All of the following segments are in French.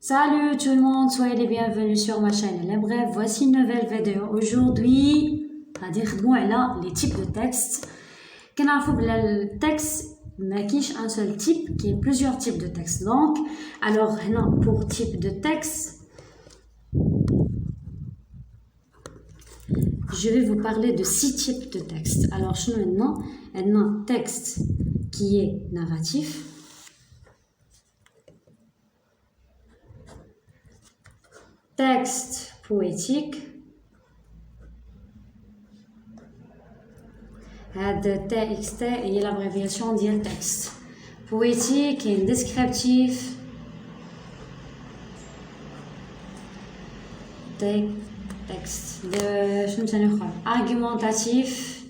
Salut tout le monde, soyez les bienvenus sur ma chaîne. Bref, voici une nouvelle vidéo. Aujourd'hui, les types de textes. Le texte n'a qu'un seul type, qui est plusieurs types de textes. Donc, alors, pour type de texte, je vais vous parler de 6 types de textes. Alors, maintenant, un texte qui est narratif. Texte poétique. TXT est l'abréviation d'un texte. Poétique et descriptif. Texte. Argumentatif.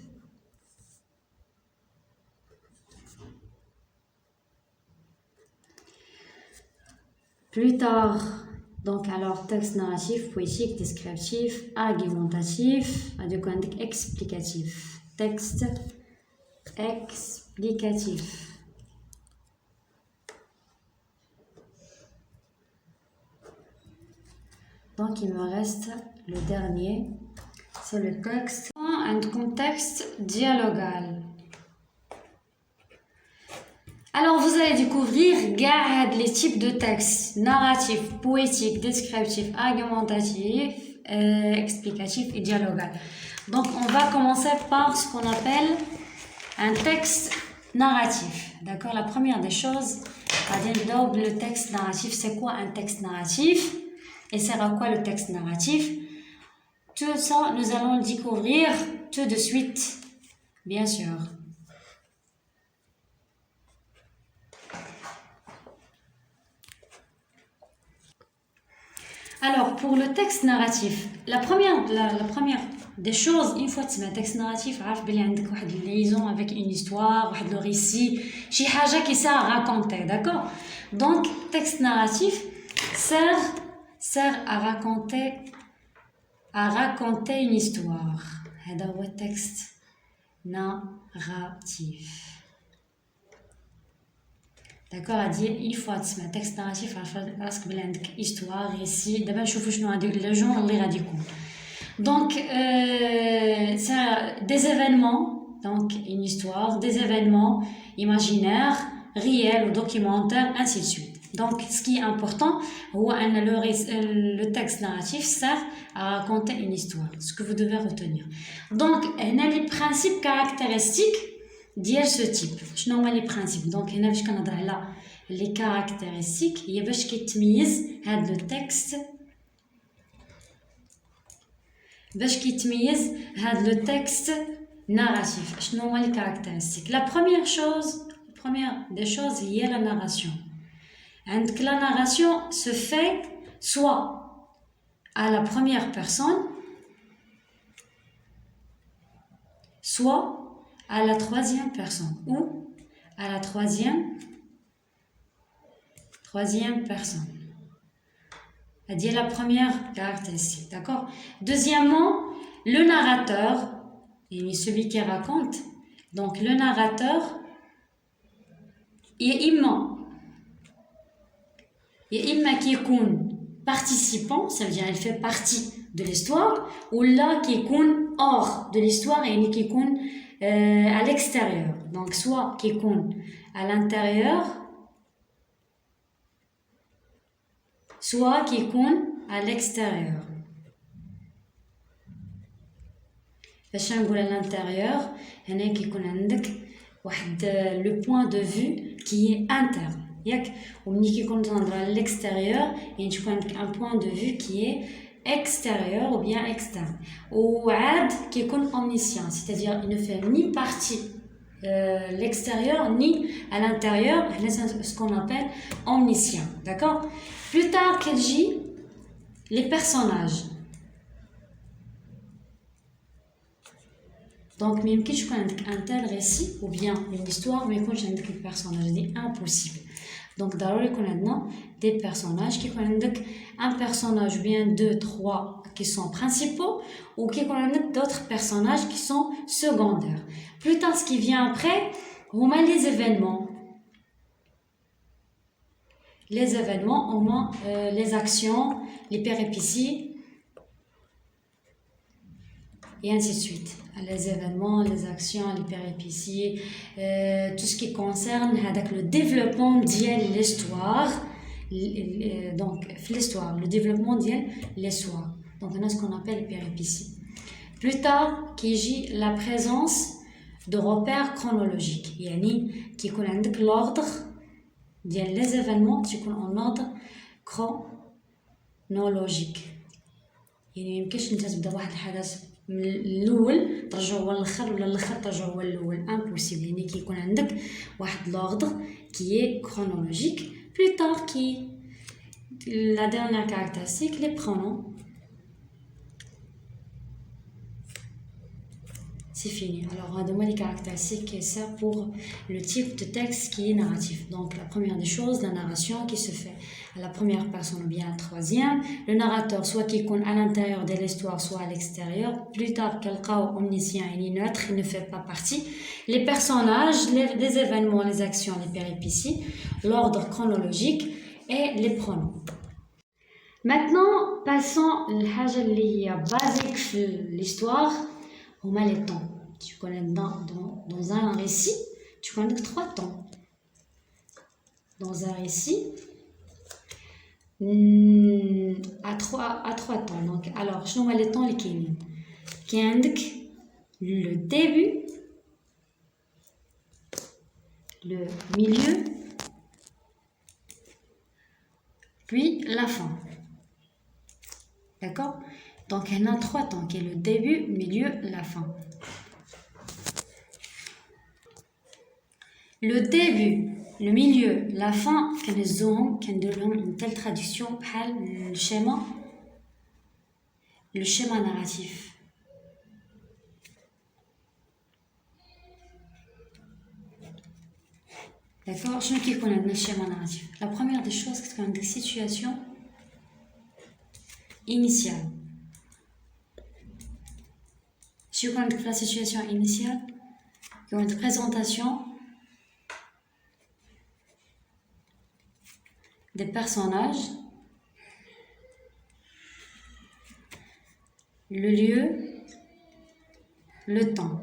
Plus tard. Donc, alors, texte narratif, poétique, descriptif, argumentatif, explicatif. Texte explicatif. Donc, il me reste le dernier, c'est le texte. Un contexte dialogal. Alors, vous allez découvrir les types de textes narratif, poétique, descriptif, argumentatif, explicatif et dialogal. Donc, on va commencer par ce qu'on appelle un texte narratif. D'accord? La première des choses, le texte narratif, c'est quoi un texte narratif? Et sert à quoi le texte narratif? Tout ça, nous allons le découvrir tout de suite, bien sûr. Alors, pour le texte narratif, la première des choses, une fois que tu as un texte narratif, tu as une liaison avec une histoire, un récit, quelque chose qui sert à raconter, d'accord? Donc, texte narratif sert à raconter une histoire. C'est un texte narratif. D'accord, à dire une fois que tu as un texte narratif, tu as une histoire, récit. D'abord, je vais vous dire le genre les radicaux. Donc, c'est des événements, donc une histoire, des événements imaginaires, réels ou documentaires, ainsi de suite. Donc, ce qui est important, le texte narratif sert à raconter une histoire, ce que vous devez retenir. Donc, on a les principes caractéristiques de ce type. شنو هما les principes? Donc, هنا باش كنهضر على les caractéristiques هي باش كيتميز هذا التكست باش كيتميز هذا لو تكست narratif. شنو هما les caractéristiques? La première des choses هي la narration. عندك la narration se fait soit à la première personne, soit à la troisième personne ou à la troisième personne. C'est la première caractéristique, d'accord? Deuxièmement, le narrateur, celui qui raconte, donc le narrateur est immense. Et imma qui est participant, ça veut dire il fait partie de l'histoire, ou là qui est hors de l'histoire et qui est à l'extérieur. Donc soit qui est à l'intérieur, soit qui est à l'extérieur. باش نقول à l'intérieur, هنا كيكون عندك le point de vue qui est interne. ياك ومني كيكون تنهضر على l'extérieur يعني تكون عندك un point de vue qui est extérieur ou bien externe. وعاد كيكون omniscient, c'est-à-dire il ne fait ni partie l'extérieur ni à l'intérieur, c'est ce qu'on appelle omniscient, d'accord? Plus tard كتجي les personnages. Donc, même si tu as un tel récit ou bien une histoire, mais quand tu as des personnages, c'est impossible. Donc, d'abord, il y a des personnages qui ont un personnage ou bien deux, trois qui sont principaux ou qui ont d'autres personnages qui sont secondaires. Plus tard, ce qui vient après, on a les événements. les événements, au moins les actions, les péripéties, et ainsi de suite. Les événements, les actions, les péripéties, tout ce qui concerne le développement de l'histoire. Donc, l'histoire, le développement de l'histoire. Donc, on a ce qu'on appelle les péripéties. Plus tard, qui y la présence de repères chronologiques. Yani, qui connaît l'ordre des événements qui sont en ordre chronologique. يعني ميمكنش انت تبدا واحد الحدث من الاول ترجعو هو الاخر ولا الاخر ترجعو هو الاول امبوسيبل يعني كيكون عندك واحد لوردر كي chronologique. Plus tard qui la dernière caractéristique les pronoms. C'est fini. Alors, on a les caractéristiques qui servent pour le type de texte qui est narratif. Donc, la première des choses, la narration qui se fait à la première personne ou bien à la troisième. Le narrateur, soit qui est à l'intérieur de l'histoire, soit à l'extérieur. Plus tard, quelqu'un omniscient et neutre, il ne fait pas partie. Les personnages, les événements, les actions, les péripéties, l'ordre chronologique et les pronoms. Maintenant, passons à la basique de l'histoire. Les temps. Tu connais dans un récit, tu connais 3 temps. Dans un récit, à trois temps. Donc, alors, je nomme les temps les qui indiquent le début, le milieu, puis la fin. D'accord? Donc, il y en a 3 temps, qui est le début, milieu, la fin. Le début, le milieu, la fin, qui donne une telle traduction, le schéma narratif. D'accord? Je ne sais pas le schéma narratif. La première des choses, c'est une situation initiale. Si vous connaissez la situation initiale, il y a une présentation des personnages, le lieu, le temps.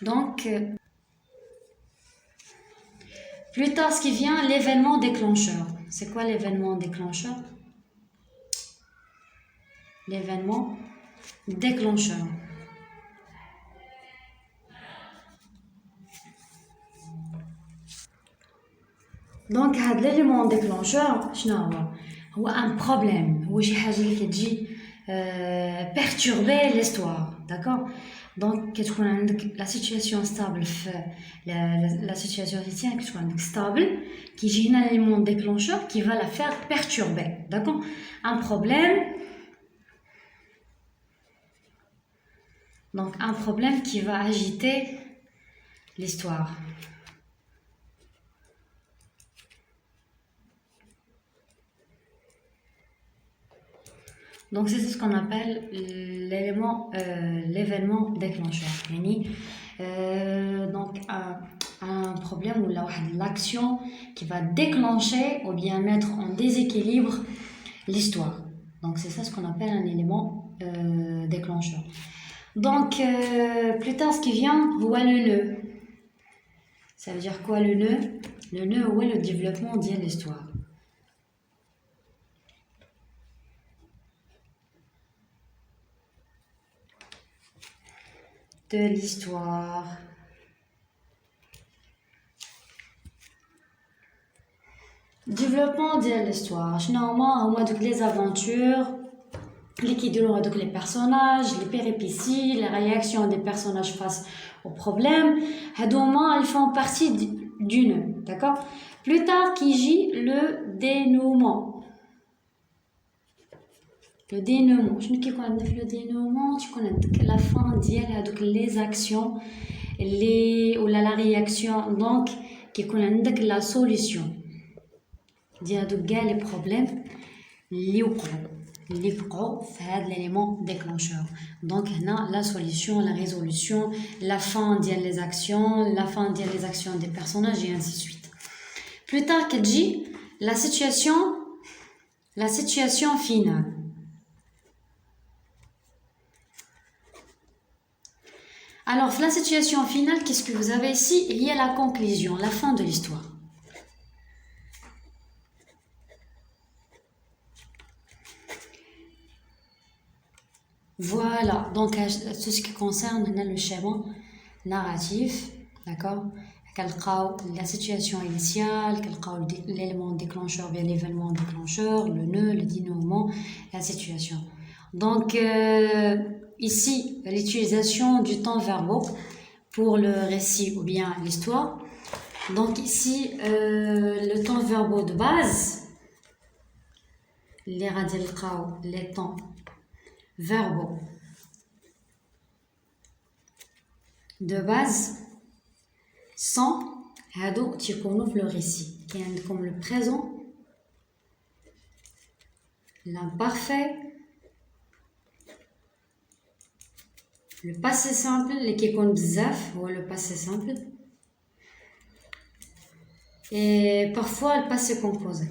Donc, plus tard, ce qui vient, l'événement déclencheur. C'est quoi l'événement déclencheur? L'événement déclencheur. Donc, l'élément déclencheur, c'est un problème. C'est quelque chose qui perturber l'histoire. D'accord? Donc, la situation stable, la situation stable, qui est un élément déclencheur qui va la faire perturber. D'accord? Un problème. Donc, un problème qui va agiter l'histoire. Donc, c'est ce qu'on appelle l'événement déclencheur. Donc, un problème ou l'action qui va déclencher ou bien mettre en déséquilibre l'histoire. Donc, c'est ça ce qu'on appelle un élément déclencheur. Donc, plus tard, ce qui vient, voit le nœud. Ça veut dire quoi le nœud? Le nœud, où est le développement de l'histoire. De l'histoire. Développement de l'histoire. Généralement, on a les aventures, les personnages, les péripéties, les réactions des personnages face aux problèmes. Ils font partie d'une. D'accord? Plus tard, qui gît le dénouement. Le dénouement. Je ne sais pas le dénouement. Tu connais la fin les actions ou la réaction. Donc, qui connaît la solution. Les problèmes liés au problème. اللي يوقعوا في هذا l'élément déclencheur. Donc هنا la solution, la résolution, la fin ديال les actions, la fin ديال les actions des personnages et ainsi de suite. Plus tard كتجي la situation finale. Alors la situation finale, qu'est-ce que vous avez ici? Il y a la conclusion, la fin de l'histoire. Voilà, donc tout ce qui concerne le schéma narratif, d'accord? La situation initiale, l'élément déclencheur, bien l'événement déclencheur, le nœud, le dénouement, la situation. Donc ici, l'utilisation du temps verbaux pour le récit ou bien l'histoire. Donc ici, le temps verbaux de base, les temps verbaux de base sont هادو تيكونوا في le récit. كاين عندكم le présent, l'imparfait, le passé simple اللي كيكون بزاف هو le passé simple et parfois le passé composé.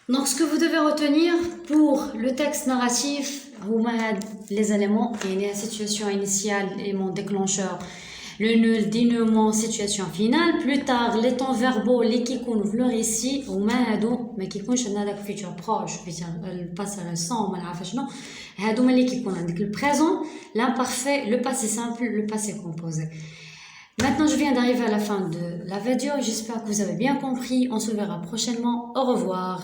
Donc ce que vous devez retenir pour le texte narratif, les éléments, la situation initiale, l'élément déclencheur, le nœud, le dénouement, situation finale. Plus tard, les temps verbaux, les qui connaissent le récit, mais qui connaissent le futur proche, le passé récent, mais qui connaissent le présent, l'imparfait, le passé simple, le passé composé. Maintenant, je viens d'arriver à la fin de la vidéo. J'espère que vous avez bien compris. On se verra prochainement. Au revoir.